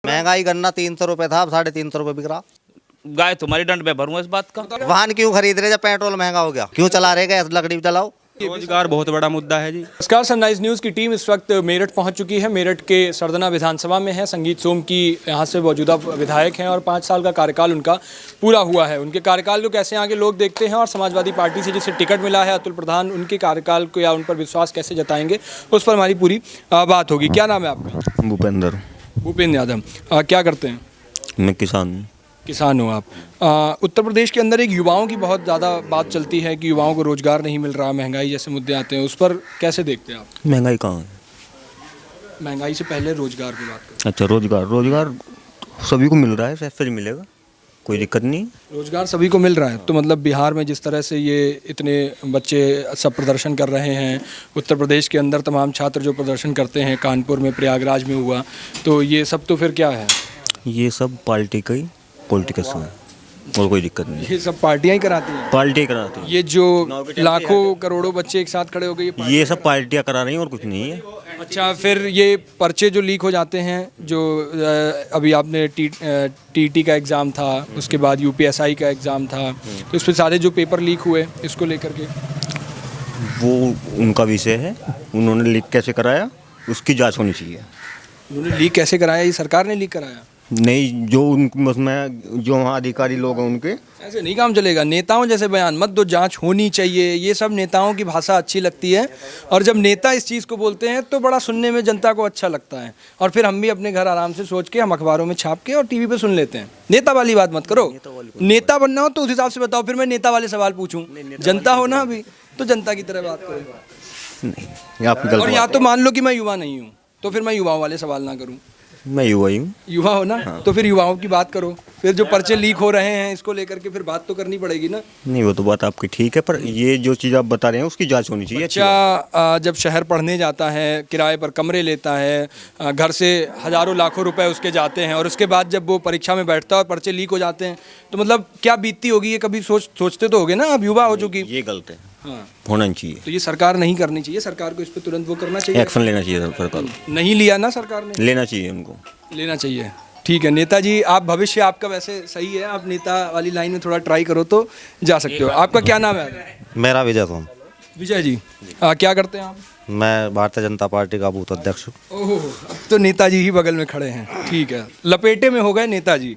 महंगाई गन्ना 300 रुपये था, अब 350 रुपये बिक रहा। गाय तुम्हारी डंड में भरूं इस बात का। वाहन क्यों खरीद रहे जब पेट्रोल महंगा हो गया? क्यों चला रहे गैस लकड़ी चलाओ? रोजगार बहुत बड़ा मुद्दा है जी। नमस्कार, सनराइज न्यूज़ की टीम इस वक्त मेरठ पहुंच चुकी है। मेरठ के सरदना विधानसभा में है। संगीत सोम की यहां से मौजूदा विधायक हैं और 5 साल का कार्यकाल उनका पूरा हुआ है। उनके कार्यकाल को कैसे आगे लोग देखते हैं और समाजवादी पार्टी से जिसे टिकट मिला है अतुल प्रधान, उनके कार्यकाल को या उन पर विश्वास कैसे जताएंगे, उस पर हमारी पूरी बात होगी। क्या नाम है आपका? भूपेंद्र। भूपेंद्र यादव। क्या करते हैं? मैं किसान हूँ। किसान हो आप। उत्तर प्रदेश के अंदर एक युवाओं की बहुत ज़्यादा बात चलती है कि युवाओं को रोज़गार नहीं मिल रहा, महंगाई जैसे मुद्दे आते हैं, उस पर कैसे देखते हैं आप? महंगाई कहाँ है? महंगाई से पहले रोज़गार की बात करें। अच्छा, रोजगार सभी को मिल रहा है, फिर मिलेगा, कोई दिक्कत नहीं। रोज़गार सभी को मिल रहा है तो मतलब बिहार में जिस तरह से ये इतने बच्चे सब प्रदर्शन कर रहे हैं, उत्तर प्रदेश के अंदर तमाम छात्र जो प्रदर्शन करते हैं, कानपुर में, प्रयागराज में हुआ, तो ये सब तो फिर क्या है? ये सब पार्टी का ही पॉलिटिक्स है और कोई दिक्कत नहीं। ये सब पार्टियां ही कराती हैं। पार्टी कराती है। ये जो लाखों करोड़ों बच्चे एक साथ खड़े हो गए, ये सब पार्टियाँ करा रही हैं और कुछ नहीं है। अच्छा, फिर ये पर्चे जो लीक हो जाते हैं, जो अभी आपने टीटी का एग्ज़ाम था, उसके बाद यूपीएसआई का एग्ज़ाम था, तो इस पर सारे जो पेपर लीक हुए, इसको लेकर के वो उनका विषय है, उन्होंने लीक कैसे कराया उसकी जांच होनी चाहिए। उन्होंने लीक कैसे कराया? ये सरकार ने लीक कराया? नहीं, जो उसमें जो वहाँ अधिकारी लोग हैं उनके। ऐसे नहीं काम चलेगा। नेताओं जैसे बयान मत दो, जांच होनी चाहिए, ये सब नेताओं की भाषा अच्छी लगती है और जब नेता इस चीज़ को बोलते हैं तो बड़ा सुनने में जनता को अच्छा लगता है और फिर हम भी अपने घर आराम से सोच के हम अखबारों में छाप के और टीवी पे सुन लेते हैं। नेता वाली बात मत करो। नेता बनना हो तो उस हिसाब से बताओ, फिर मैं नेता वाले सवाल पूछूं। जनता हो ना अभी, तो जनता की तरह बात करो। नहीं, आपकी गलत और या तो मान लो कि मैं युवा नहीं हूँ तो फिर मैं युवाओं वाले सवाल ना करूँ। मैं युवा ही हूँ। युवा हो ना, हाँ। तो फिर युवाओं की बात करो। फिर जो पर्चे लीक हो रहे हैं इसको लेकर के फिर बात तो करनी पड़ेगी ना। नहीं, वो तो बात आपकी ठीक है, पर ये जो चीज़ आप बता रहे हैं उसकी जांच होनी चाहिए। अच्छा, जब शहर पढ़ने जाता है, किराए पर कमरे लेता है, घर से हज़ारों लाखों रुपए उसके जाते हैं और उसके बाद जब वो परीक्षा में बैठता है और पर्चे लीक हो जाते हैं, तो मतलब क्या बीतती होगी ये कभी सोचते तो होगे ना? अब युवा हो चुकी। ये गलत है। हाँ, होना चाहिए। तो ये सरकार नहीं करनी चाहिए। सरकार को इस पर तुरंत वो करना चाहिए, एक्शन लेना चाहिए सरकार को। नहीं लिया ना सरकार ने? लेना चाहिए उनको, लेना चाहिए। ठीक है नेताजी, आप भविष्य आपका वैसे सही है, आप नेता वाली लाइन में थोड़ा ट्राई करो तो जा सकते हो। आपका क्या नाम है? मेरा विजय सोम। विजय जी, क्या करते हैं आप? मैं भारतीय जनता पार्टी का बूथ अध्यक्ष हूँ। ओह, अब तो नेताजी ही बगल में खड़े हैं। ठीक है, लपेटे में हो गए नेताजी।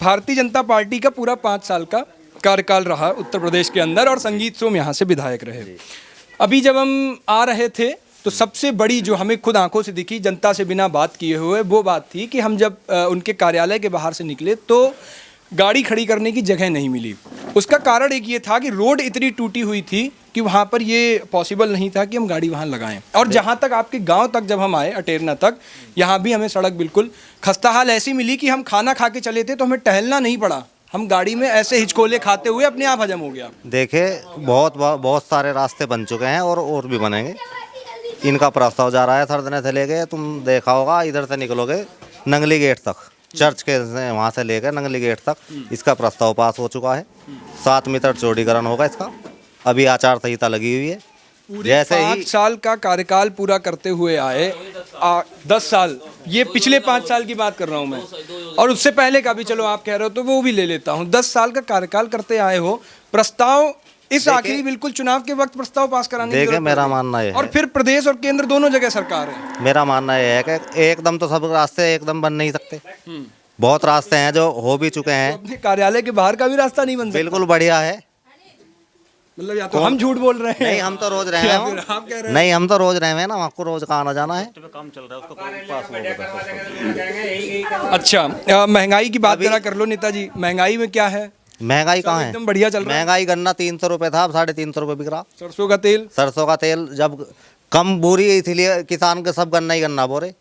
भारतीय जनता पार्टी का पूरा 5 साल का कार्यकाल रहा उत्तर प्रदेश के अंदर और संगीत सोम यहाँ से विधायक रहे। अभी जब हम आ रहे थे तो सबसे बड़ी जो हमें खुद आंखों से दिखी, जनता से बिना बात किए हुए, वो बात थी कि हम जब उनके कार्यालय के बाहर से निकले तो गाड़ी खड़ी करने की जगह नहीं मिली। उसका कारण एक ये था कि रोड इतनी टूटी हुई थी कि वहाँ पर ये पॉसिबल नहीं था कि हम गाड़ी वहाँ लगाएं। और जहाँ तक आपके गांव तक जब हम आए, अटेरना तक, यहाँ भी हमें सड़क बिल्कुल खस्ताहाल ऐसी मिली कि हम खाना खा के चले थे तो हमें टहलना नहीं पड़ा। हम गाड़ी में ऐसे हिचकोले खाते हुए अपने आप हजम हो गया। देखे बहुत सारे रास्ते बन चुके हैं और भी बनेंगे। इनका प्रस्ताव जा रहा है सरदने से लेके, तुम देखा होगा, इधर से निकलोगे नंगली गेट तक, चर्च के वहाँ से लेकर नंगली गेट तक इसका प्रस्ताव पास हो चुका है। 7 मीटर चौड़ीकरण होगा इसका। अभी आचार संहिता लगी हुई है। जैसे 5 साल का कार्यकाल पूरा करते हुए आए, 10 साल, ये पिछले 5 साल की बात कर रहा हूँ मैं, और उससे पहले का भी चलो आप कह रहे हो तो वो भी ले लेता हूँ। 10 साल का कार्यकाल करते आए हो, प्रस्ताव इस आखिरी बिल्कुल चुनाव के वक्त प्रस्ताव पास कराने की देखिए, मेरा मानना है, और फिर प्रदेश और केंद्र दोनों जगह सरकार है। मेरा मानना यह है कि एकदम तो सब रास्ते एकदम बन नहीं सकते। बहुत रास्ते हैं जो हो भी चुके हैं। अपने कार्यालय के बाहर का भी रास्ता नहीं बन सकता? बिल्कुल बढ़िया है। मतलब या तो हम झूठ बोल रहे हैं। नहीं, हम तो रोज रहे हैं। आप कह रहे हैं? नहीं, हम तो रोज रहे हैं ना, आपको रोज का आना जाना है। काम चल रहा है। अच्छा, महंगाई की बात करा कर लो नेताजी। महंगाई में क्या है? महंगाई कहाँ है? एकदम बढ़िया चल रहा है। महंगाई गन्ना 300 रुपये था, अब 350 रुपये बिक रहा। सरसों का तेल? सरसों का तेल जब कम बोरी, इसलिए किसान के सब गन्ना ही गन्ना बोरे।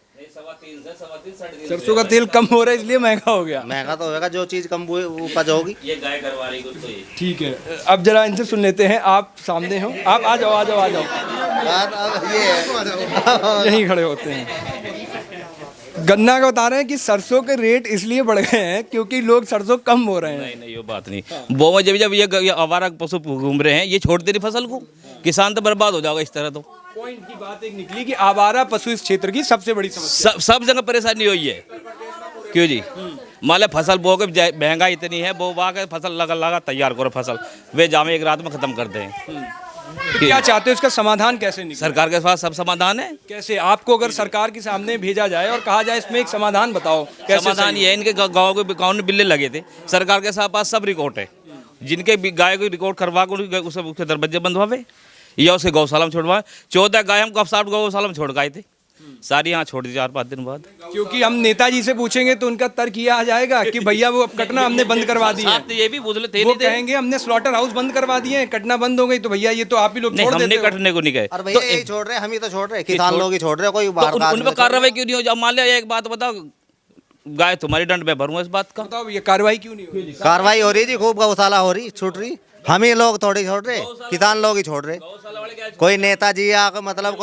सरसों का तेल कम हो रहा है इसलिए महंगा हो गया। महंगा तो होगा, जो चीज कम उपज होगी। ये गाय घरवाली को तो ये ठीक है, अब जरा इनसे सुन लेते हैं। आप सामने हो, आप आ जाओ। यहीं खड़े होते हैं। गन्ना का बता रहे हैं कि सरसों के रेट इसलिए बढ़ गए हैं क्योंकि लोग सरसों कम बो रहे हैं। नहीं, वो बात नहीं। वो जब ये आवारा पशु घूम रहे हैं, ये छोड़ दे रही फसल को, किसान तो बर्बाद हो जाएगा इस तरह। तो पॉइंट की बात एक निकली कि आवारा पशु इस क्षेत्र की सबसे बड़ी समस्या। सब जगह परेशानी हुई है। क्यों जी? मान लो फसल बो के महंगाई इतनी है, बो बा के फसल लगा तैयार करो फसल, वे जामे एक रात में ख़त्म कर दें। तो क्या चाहते हो, इसका समाधान कैसे निकले? सरकार के पास सब समाधान है। कैसे आपको अगर सरकार के सामने भेजा जाए और कहा जाए इसमें एक समाधान बताओ, कैसे समाधान ये है, इनके गाँव में बिल्ले लगे थे, सरकार के साथ पास सब रिकॉर्ड है, जिनके भी गाय को रिकॉर्ड करवा कर उसके दरवाजे बंद हुए या उसके गौशाला में छोड़वाए। 14 गाय हम कब 60 गौशाला में छोड़ गए थे, सारी यहाँ छोड़ दी 4-5 दिन बाद। क्योंकि हम नेताजी से पूछेंगे तो उनका तर्क ये आ जाएगा कि भैया वो अब कटना हमने बंद करवा दिया आप तो ये भी बोले थे, वो नहीं थे। कहेंगे हमने स्लॉटर हाउस बंद करवा दिए हैं, कटना बंद हो गई, तो भैया ये तो आप ही लोग नहीं, छोड़ हमने देते हो। कटने को नहीं गए। और भैया यही छोड़ रहे हैं, हम ही तो छोड़ रहे हैं, किसान लोग ही छोड़ रहे हैं, कोई बाहर का उन आदमी पर नहीं कार्रवाई क्यों नहीं हो? जब मान लिया एक बात बताओ, गाय तुम्हारी दंड में भरूंगा इस बात का। बताओ ये कार्रवाई क्यों नहीं हुई? कार्रवाई हो रही जी, खूब गौशाला हो रही, छूट रही, हम ही लोग थोड़ी छोड़ रहे, किसान लोग ही छोड़ रहे, कोई नेताजी या मतलब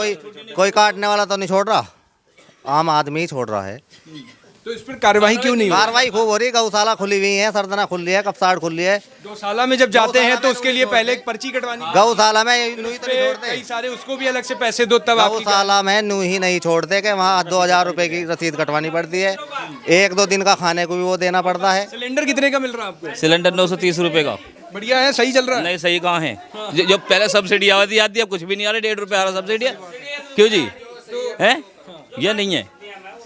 कोई काटने वाला तो नहीं छोड़ रहा, आम आदमी ही छोड़ रहा है। तो इस पर कार्रवाई क्यों नहीं हुई? कार्रवाई खूब हो रही, गौशाला खुली हुई है, सरदना खुल रही है, कपसाड़ खुल रही है, गौशाला में जब जाते हैं तो उसके लिए पहले एक पर्ची कटवानी है। गौशाला में नूही तो नहीं छोड़ते, कई सारे उसको भी अलग से पैसे दो तब आपकी गौशाला में नूही नहीं छोड़ते कि वहाँ 2000 रुपए की रसीद कटवानी पड़ती है, 1-2 दिन का खाने को भी वो देना पड़ता है। सिलेंडर कितने का मिल रहा है आपको? सिलेंडर 930 रुपये का। बढ़िया है, सही चल रहा है। नहीं सही कहाँ है? जो पहले सब्सिडी आती है, अब कुछ भी नहीं आ रहा, 1.5 रुपये आ रहा सब्सिडी। क्यों जी? है ये नहीं है,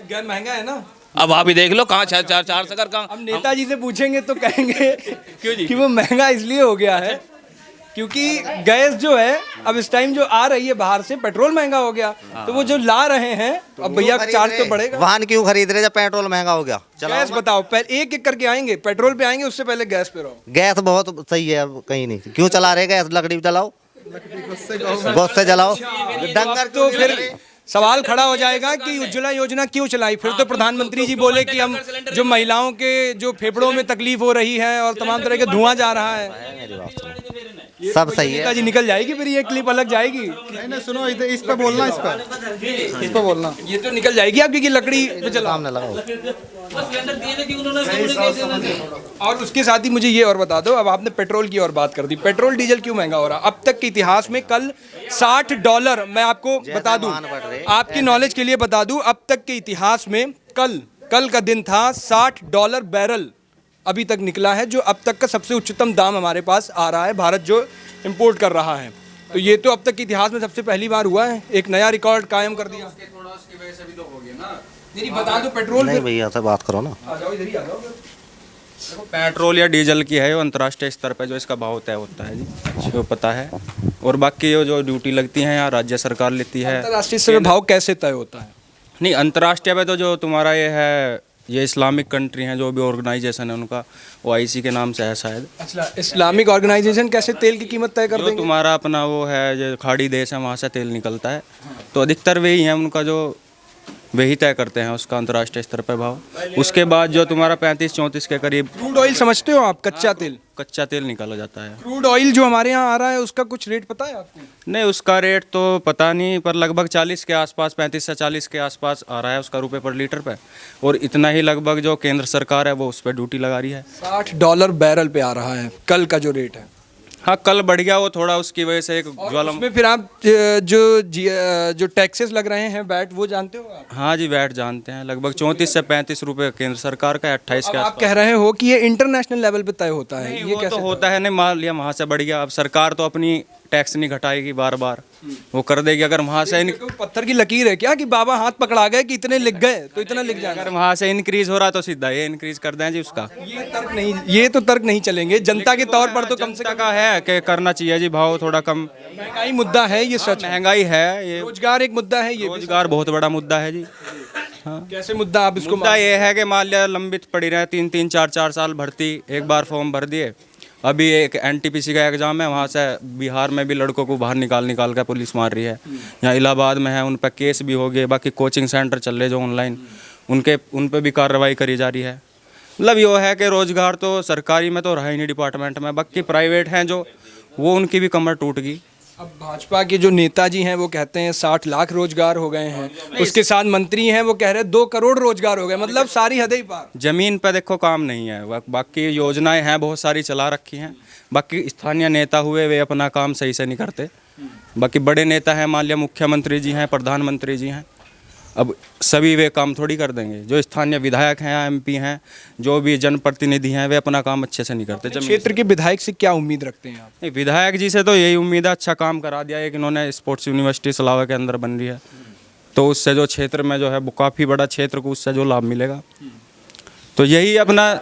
गैर महंगा है ना। अब आप ही देख लो कहाँ 4 सकर कहाँ। हम नेताजी से पूछेंगे तो कहेंगे कि वो महंगा इसलिए हो गया है क्योंकि गैस जो है अब इस टाइम जो आ रही है बाहर से, पेट्रोल महंगा हो गया, तो वो जो ला रहे हैं अब भैया चार्ज तो बढ़ेगा। वाहन क्यों खरीद रहे जब पेट्रोल महंगा हो गया? गैस बताओ, पहले एक एक करके आएंगे, पेट्रोल पे आएंगे, उससे पहले गैस पे रहो। गैस बहुत सही है, अब कहीं नहीं, क्यों चला रहे गैस? लकड़ी पे चलाओ, गोश्त से जलाओ, डंगर तो क्यों फिर जला रहे? सवाल खड़ा हो जाएगा कि उज्ज्वला योजना क्यों चलाई? फिर तो प्रधानमंत्री जी बोले कि हम जो महिलाओं के जो फेफड़ों में तकलीफ हो रही है और तमाम तरह के धुआं जा रहा है, मेरी बात सुनो, सब सही है। नेताजी निकल जाएगी, फिर ये क्लिप अलग जाएगी। नहीं सुनो, इस पे बोलना, इस पे बोलना। ये तो निकल जाएगी आपकी कि लकड़ी पे चला। सामने लगाओ। और उसके साथ ही मुझे ये और बता दो, अब आपने पेट्रोल की और बात कर दी, पेट्रोल डीजल क्यों महंगा हो रहा? अब तक के इतिहास में कल $60, मैं आपको बता दूं, आपकी नॉलेज के लिए बता दूं, अब तक के इतिहास में कल का दिन था $60 बैरल अभी तक निकला है, जो अब तक का सबसे उच्चतम दाम हमारे पास आ रहा है, भारत जो इंपोर्ट कर रहा है। तो ये तो अब तक के इतिहास में सबसे पहली बार हुआ है, एक नया रिकॉर्ड कायम कर दिया। नहीं बता दो पेट्रोल नहीं भैया से बात करो ना। आ जाओ, इधर ही आ जाओ। देखो पेट्रोल या डीजल की है वो अंतर्राष्ट्रीय स्तर पे जो इसका भाव तय होता है जी, वो पता है। और बाकी ये जो ड्यूटी लगती है यहाँ राज्य सरकार लेती है। अंतर्राष्ट्रीय स्तर पे भाव कैसे तय होता है? नहीं, अंतर्राष्ट्रीय पे तो जो तुम्हारा ये है, ये इस्लामिक कंट्री हैं, जो भी ऑर्गेनाइजेशन है उनका, OIC के नाम से है शायद। अच्छा, इस्लामिक ऑर्गेनाइजेशन कैसे तेल की कीमत तय कर जो देंगे? तुम्हारा अपना वो है, जो खाड़ी देश है, वहाँ से तेल निकलता है, तो अधिकतर वही है उनका, जो वही तय करते हैं उसका अंतर्राष्ट्रीय स्तर पर भाव। उसके बाद जो तुम्हारा 35-34 के करीब क्रूड ऑयल समझते हो आप? कच्चा तेल, कच्चा तेल निकाला जाता है। क्रूड ऑयल जो हमारे यहाँ आ रहा है उसका कुछ रेट पता है आपको? नहीं, उसका रेट तो पता नहीं, पर लगभग 40 के आसपास, 35 से 40 के आसपास आ रहा है उसका, रुपए पर लीटर पे। और इतना ही लगभग जो केंद्र सरकार है वो उस पर ड्यूटी लगा रही है। $60 बैरल पे आ रहा है कल का जो रेट है। हाँ, कल बढ़ गया वो थोड़ा, उसकी वजह से एक ज्वालामुखी। उसमें फिर आप जो टैक्सेस लग रहे हैं, वैट, वो जानते हो आप? हाँ जी, वैट जानते हैं, लगभग 34 से 35 रुपए केंद्र सरकार का है, 28 के अब आप आसपास। कह रहे हो कि ये इंटरनेशनल लेवल पे तय होता है, नहीं, ये वो कैसे तो होता है, नहीं मान लिया वहाँ से बढ़ गया, अब सरकार तो अपनी टैक्स नहीं घटाएगी, बार बार वो कर देगी। अगर वहाँ से तो पत्थर की लकीर है क्या कि बाबा हाथ पकड़ा गए कि इतने लिख गए तो इतना लिख जाएगा? अगर वहाँ से इंक्रीज हो रहा है तो सीधा ये इंक्रीज कर दें जी उसका। ये तो तर्क नहीं चलेंगे जनता के तौर पर, तो कम से जनता का है कि करना चाहिए जी, भाव थोड़ा कम। महंगाई मुद्दा है, ये सच है। महंगाई है, ये रोजगार एक मुद्दा है, ये भी रोजगार बहुत बड़ा मुद्दा है जी। हाँ, कैसे मुद्दा आप इसको मुद्दा ये है कि मान लिया लंबित पड़ी रहे 3-3, 4-4 साल भर्ती, एक बार फॉर्म भर दिए, अभी एक NTPC का एग्ज़ाम है, वहाँ से बिहार में भी लड़कों को बाहर निकाल कर पुलिस मार रही है। यहाँ इलाहाबाद में है, उन पर केस भी हो गए। बाकी कोचिंग सेंटर चल रहे जो ऑनलाइन, उन पर भी कार्रवाई करी जा रही है। मतलब ये है कि रोज़गार तो सरकारी में तो रहा ही नहीं डिपार्टमेंट में, बाकी प्राइवेट हैं जो, वो उनकी भी कमर टूट गई। अब भाजपा के जो नेताजी हैं वो कहते हैं 60 लाख रोजगार हो गए हैं, उसके साथ मंत्री हैं वो कह रहे हैं 2 करोड़ रोजगार हो गए, मतलब सारी हदें ही पार। जमीन पे देखो काम नहीं है, बाकी योजनाएं हैं बहुत सारी चला रखी हैं, बाकी स्थानीय नेता हुए वे अपना काम सही से नहीं करते। बाकी बड़े नेता हैं, मान लिया मुख्यमंत्री जी हैं, प्रधानमंत्री जी हैं, अब सभी वे काम थोड़ी कर देंगे। जो स्थानीय विधायक हैं या एमपी हैं, जो भी जनप्रतिनिधि हैं, वे अपना काम अच्छे से नहीं करते। क्षेत्र के विधायक से क्या उम्मीद रखते हैं आप? नहीं, विधायक जी से तो यही उम्मीद है, अच्छा काम करा दिया है कि इन्होंने स्पोर्ट्स यूनिवर्सिटी सलावा के अंदर बन रही है, तो उससे जो क्षेत्र में जो है वो काफ़ी बड़ा क्षेत्र को उससे जो लाभ मिलेगा, तो यही अपना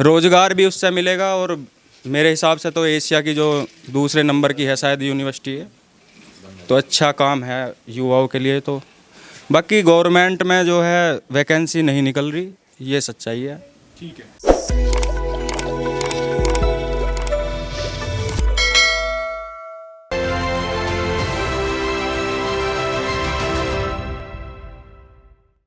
रोजगार भी उससे मिलेगा। और मेरे हिसाब से तो एशिया की जो दूसरे नंबर की है शायद यूनिवर्सिटी है, तो अच्छा काम है युवाओं के लिए। तो बाकी गवर्नमेंट में जो है वैकेंसी नहीं निकल रही, ये सच्चाई है। ठीक है।